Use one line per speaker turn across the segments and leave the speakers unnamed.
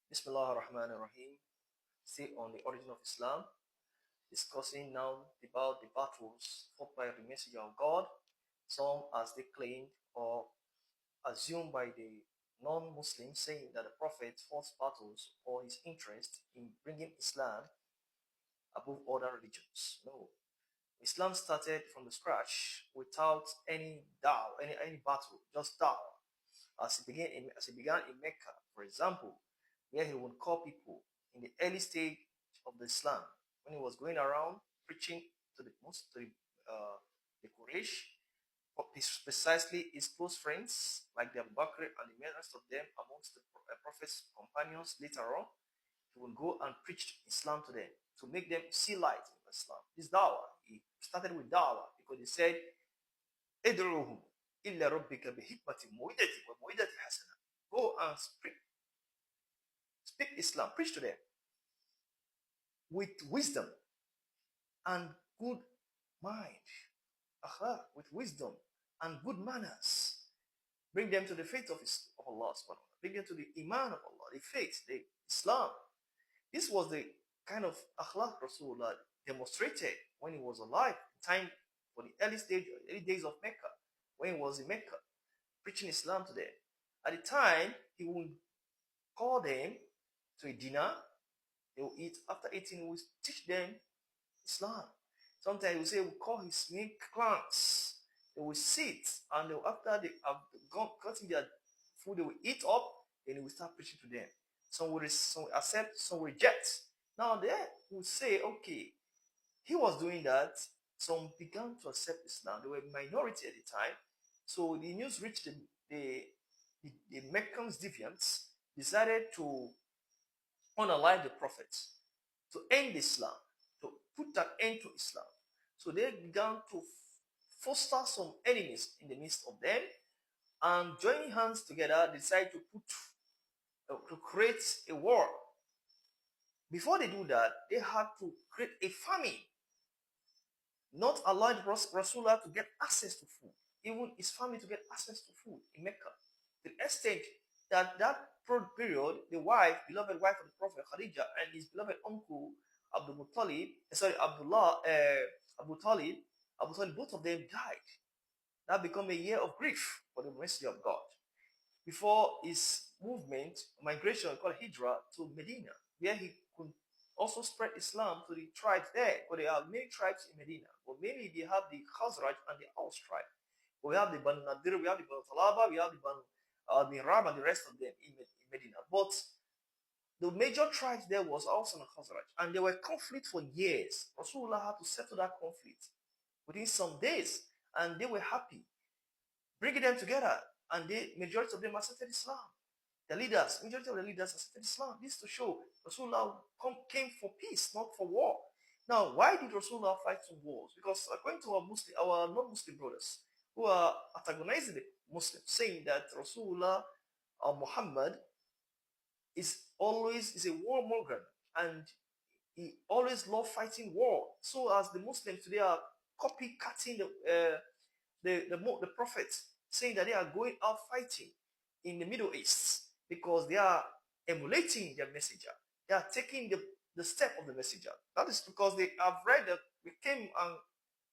Bismillah ar-Rahman ar-Rahim. Still on the origin of Islam, discussing now about the battles fought by the messenger of God, some as they claimed or assumed by the non-Muslims, saying that the Prophet fought battles for his interest in bringing Islam above other religions. No. Islam started from the scratch without any da'wah, any battle, just da'wah. As he began in Mecca, for example, where he would call people in the early stage of the Islam, when he was going around preaching to the Quraysh, precisely his close friends like the Abu Bakr and the rest of them amongst the Prophet's companions later on, he would go and preach Islam to them to make them see light in Islam. This dawah, he started with dawah because he said, "Idruhum illa rabbika bihikmati mu'idati wa mu'idati hasana." Go and speak Islam, preach to them with wisdom and good mind, with wisdom and good manners. Bring them to the faith of Allah subhanahu wa ta'ala. Bring them to the iman of Allah, the faith, the Islam. This was the kind of akhlaq Rasulullah demonstrated when he was alive, time for the early days of Mecca, when he was in Mecca, preaching Islam to them. At the time, he would call them to a dinner. They will eat. After eating, he will teach them Islam. Sometimes he will say, we'll call his main clans. They will sit, and after they have gotten their food, they will eat up, then he will start preaching to them. Some will accept, some will reject. Now they will say, okay, he was doing that. Some began to accept Islam. They were a minority at the time. So the news reached the Meccan deviants, decided to unalive the prophets, to end Islam, to put an end to Islam. So they began to foster some enemies in the midst of them, and joining hands together, decided to create a war. Before they do that, they had to create a famine, not allow Rasulullah to get access to food, even his family to get access to food in Mecca. To the extent that period, the beloved wife of the Prophet Khadija, and his beloved uncle Abu Talib, both of them died. That became a year of grief for the messenger of God. Before his migration called Hijrah to Medina, where he could also spread Islam to the tribes there, because there are many tribes in Medina. But mainly they have the Khazraj and the Aus tribe. But we have the Banu Nadir, we have the Banu Talaba, we have the Banu Mirab, and the rest of them in Medina. But the major tribes there was Aus and Khazraj, and there were conflicts for years. Rasulullah had to settle that conflict within some days, and they were happy, bringing them together, and the majority of them accepted Islam. Majority of the leaders accepted Islam. This to show Rasulullah came for peace, not for war. Now, why did Rasulullah fight some wars? Because according to our non-Muslim brothers who are antagonizing the Muslims, saying that Rasulullah or Muhammad is a warmonger, and he always loved fighting war. So as the Muslims today are copycatting the prophets, saying that they are going out fighting in the Middle East because they are emulating their messenger. They are taking the step of the messenger. That is because they have read that we came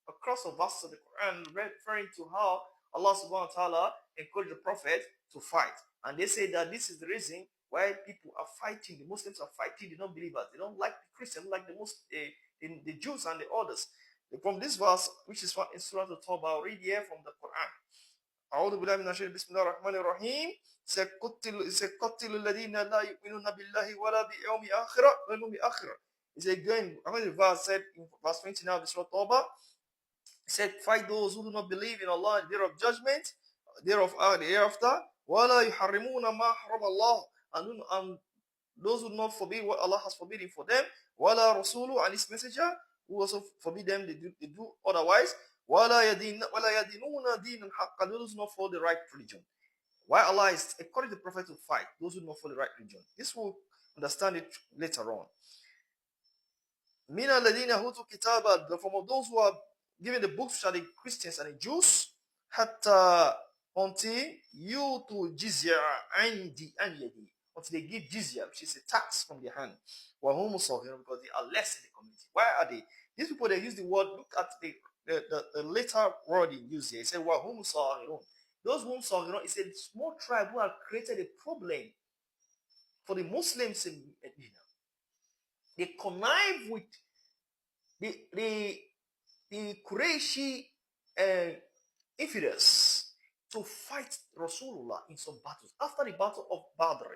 across a verse of the Quran referring to how Allah subhanahu wa ta'ala encouraged the prophet to fight. And they say that this is the reason why people are fighting, the Muslims are fighting the non-believers. They don't like the Christians, like the Jews and the others. From this verse, which is in Surah Al-Tawbah, I'll read here from the Quran. أعوذ بالله من الشيطان بسم الله الرحمن الرحيم سيقتل الذين لا يؤمنون بالله ولا باليوم الآخر. It's again, I mean, the verse said in verse 20 now, Surah Tawbah, it said, fight those who do not believe in Allah and the day of judgment, the hereafter, ولا يحرمون ما حرم الله, and those who do not forbid what Allah has forbidden for them, ولا رسوله, and his messenger, who also forbid them, they do otherwise, ولا يدينون دين الحق, those who not follow the right religion. Why Allah is encouraging the prophet to fight those who not follow the right religion. This will understand it later on. من الذين أوتوا الكتاب, from those who are given the books, which are the Christians and the Jews, حتى until you to jizya عن يدي, until they give jizya, which is a tax from their hand. Because they are less in the community. Why are they? These people, they use the word, look at the later word in use here. It said, those whom Sahirun is a small tribe who have created a problem for the Muslims in Medina. They connive with the Qurayshi infidels to fight Rasulullah in some battles. After the battle of Badr,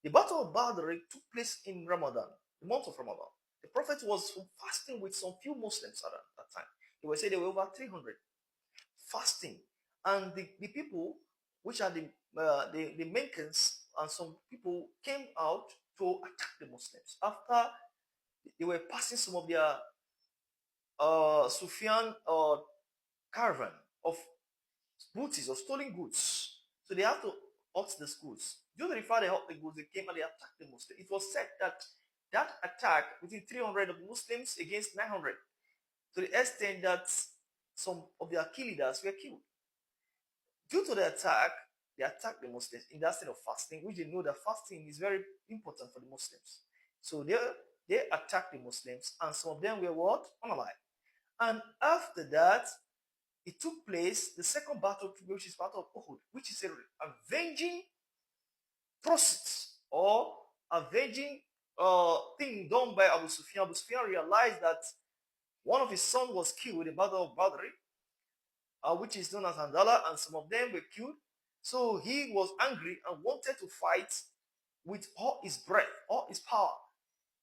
the battle of Badr took place in Ramadan, the month of Ramadan. The Prophet was fasting with some few Muslims at that time. They were saying there were over 300 fasting, and the people, which are the Meccans, and some people came out to attack the Muslims after they were passing some of their Sufyan caravan of booty of stolen goods. So they have to halt the schools. Due to the fact they halt the goods, they came and they attacked the Muslims. It was said that that attack between 300 of Muslims against 900, to the extent that some of their key leaders were killed. Due to the attack, they attacked the Muslims in that state of fasting, which they know that fasting is very important for the Muslims. So they attacked the Muslims, and some of them were what? Unalive. And after that, it took place, the second battle, which is Battle of Uhud, which is a avenging process or avenging thing done by Abu Sufyan. Abu Sufyan realized that one of his sons was killed in the Battle of Badr, which is known as Handala, and some of them were killed. So he was angry and wanted to fight with all his breath, all his power.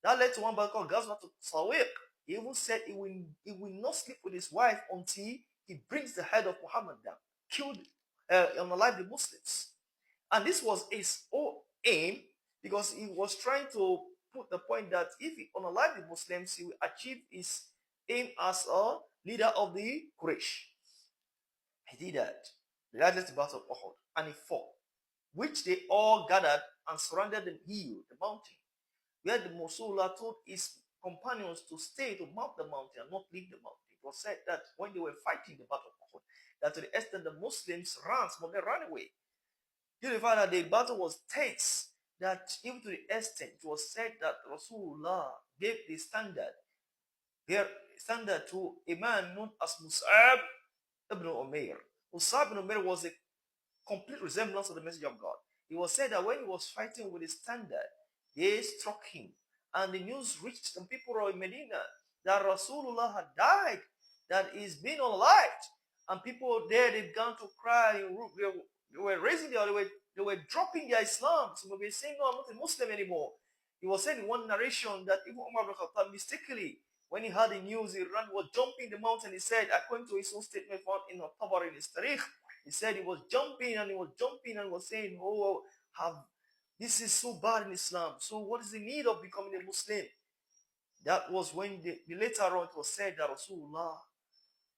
That led to one battle called Ghazwat Sawiq. He even said he will not sleep with his wife until he brings the head of Muhammad down, killed, unalive the Muslims. And this was his whole aim, because he was trying to put the point that if he unalive the Muslims, he will achieve his aim as a leader of the Quraysh. He did that. That led to the Battle of Uhud, and he fought, which they all gathered and surrounded the hill, the mountain, where the Rasulullah told his companions to stay to mount the mountain and not leave the mountain. It was said that when they were fighting the Battle of Uhud, that to the extent the Muslims ran, some of them ran away. You find that the battle was tense, that even to the extent it was said that Rasulullah gave the standard to a man known as Mus'ab ibn Umair. Mus'ab ibn Umair was a complete resemblance of the message of God. It was said that when he was fighting with the standard, they struck him, and the news reached some people in Medina that Rasulullah had died, that he's been unalived, and people there, they began to cry. They were raising they were dropping their Islam. Some were saying, "No, I'm not a Muslim anymore." He was said in one narration that even Umar ibn Khattab mistakenly, when he heard the news, he was jumping the mountain. He said, according to his own statement found in Tabari in his Tariq, he said he was jumping and he was saying, "Oh, this is so bad in Islam. So what is the need of becoming a Muslim?" That was when the later on it was said that Rasulullah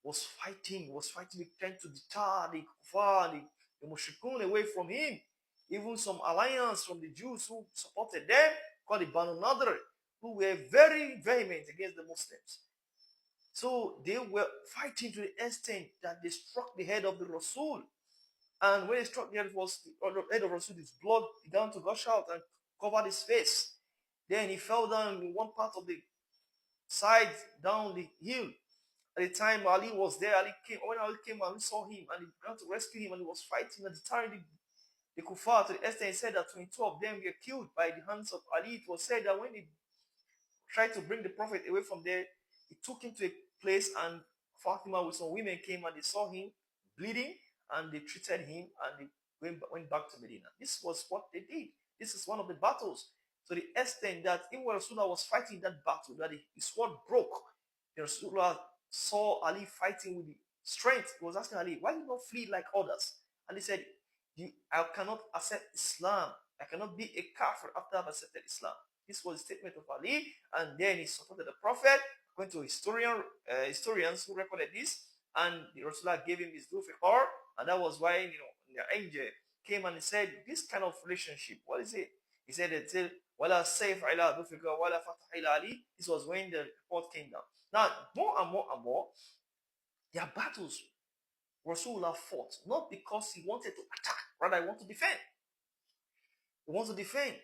was fighting, trying to deter the kuffar, the mushrikun away from him. Even some alliance from the Jews who supported them, called the Banu Nadir, who were very vehement against the Muslims. So they were fighting to the extent that they struck the head of the Rasul. And when they struck the head of Rasul, his blood began to gush out and covered his face. Then he fell down in one part of the side down the hill. At the time Ali was there, when Ali came and saw him, and he began to rescue him, and he was fighting and deterring the kuffar to the extent he said that 22 of them were killed by the hands of Ali. It was said that when he tried to bring the Prophet away from there, he took him to a place, and Fatima with some women came and they saw him bleeding, and they treated him, and they went back to Medina. This was what they did. This is one of the battles. To the extent that even when Rasulullah was fighting that battle, that his sword broke, the Rasulullah saw Ali fighting with the strength. He was asking Ali, why did you not flee like others? And he said, I cannot accept Islam. I cannot be a kafir after I've accepted Islam. This was a statement of Ali, and then he supported the Prophet, according to historians who recorded this, and the Rasulullah gave him his due fiqar, and that was why the angel came and he said, this kind of relationship, what is it? He said, Wala sayf ila dufika wala fatah ila Ali. This was when the report came down. Now, more and more, their battles, Rasulullah fought, not because he wanted to attack, rather he wanted to defend. He wants to defend.